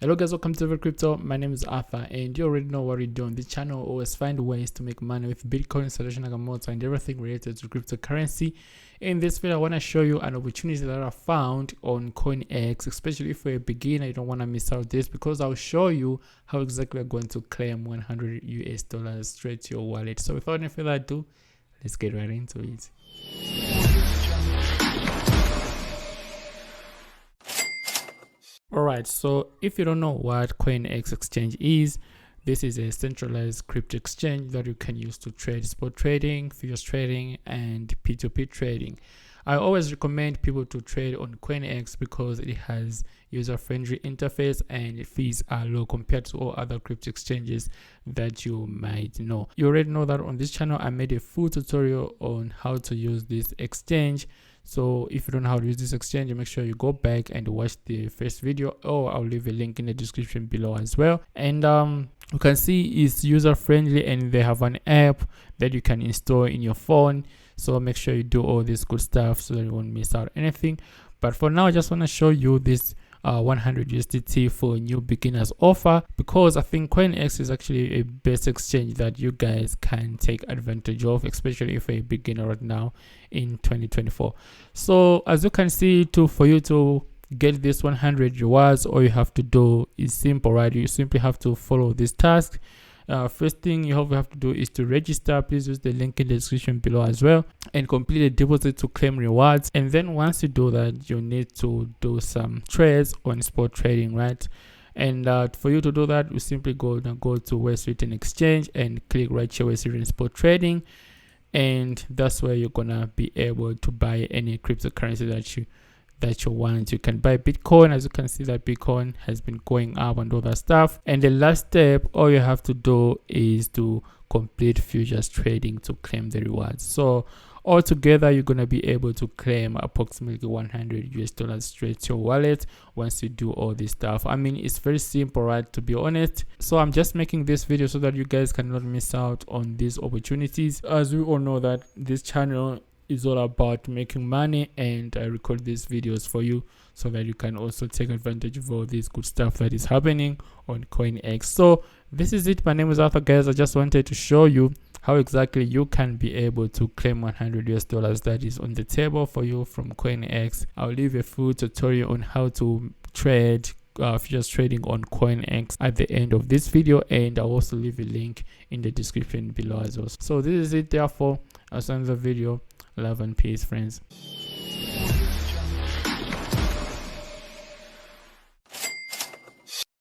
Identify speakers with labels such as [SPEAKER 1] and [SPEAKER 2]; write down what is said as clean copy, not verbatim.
[SPEAKER 1] Hello guys, welcome to Crypto. My name is Arthur and you already know what we do on this channel. Always find ways to make money with Bitcoin, Solana, Nakamoto, and everything related to cryptocurrency. In this video, I want to show you an opportunity that I found on CoinEx, especially if you're a beginner. You don't want to miss out this because I'll show you how exactly you're going to claim $100 straight to your wallet. So without any further ado, let's get right into it. Alright, so if you don't know what CoinEx exchange is, this is a centralized crypto exchange that you can use to trade spot trading, futures trading, and P2P trading. I always recommend people to trade on CoinEx because it has user-friendly interface and fees are low compared to all other crypto exchanges that you might know. You already know that on this channel I made a full tutorial on how to use this exchange. So if you don't know how to use this exchange, make sure you go back and watch the first video, or I'll leave a link in the description below as well. And you can see it's user friendly and they have an app that you can install in your phone. So make sure you do all this good stuff so that you won't miss out anything. But for now, I just want to show you this 100 USDT for new beginners offer, because I think CoinEx is actually a best exchange that you guys can take advantage of, especially if you're a beginner right now in 2024. So as you can see, for you to get this 100 rewards, all you have to do is simple, right? You simply have to follow this task. First thing you have to do is to register. Please use the link in the description below as well, and complete a deposit to claim rewards. And then once you do that, you need to do some trades on spot trading, right? And for you to do that, you simply go to where it's written exchange and click right here where it's written spot trading, and that's where you're gonna be able to buy any cryptocurrency that you want. You can buy Bitcoin. As you can see, that Bitcoin has been going up and all that stuff. And the last step, all you have to do is to complete futures trading to claim the rewards. So altogether, you're gonna be able to claim approximately $100 straight to your wallet once you do all this stuff. I mean, it's very simple, right, to be honest. So I'm just making this video so that you guys cannot miss out on these opportunities. As we all know that this channel is all about making money, and I record these videos for you so that you can also take advantage of all this good stuff that is happening on CoinEx. So this is it. My name is Arthur, guys. I just wanted to show you how exactly you can be able to claim $100 that is on the table for you from CoinEx. I'll leave a full tutorial on how to trade futures trading on CoinEx at the end of this video, and I'll also leave a link in the description below as well. So this is it. Therefore, I'll send the video. Love and peace, friends.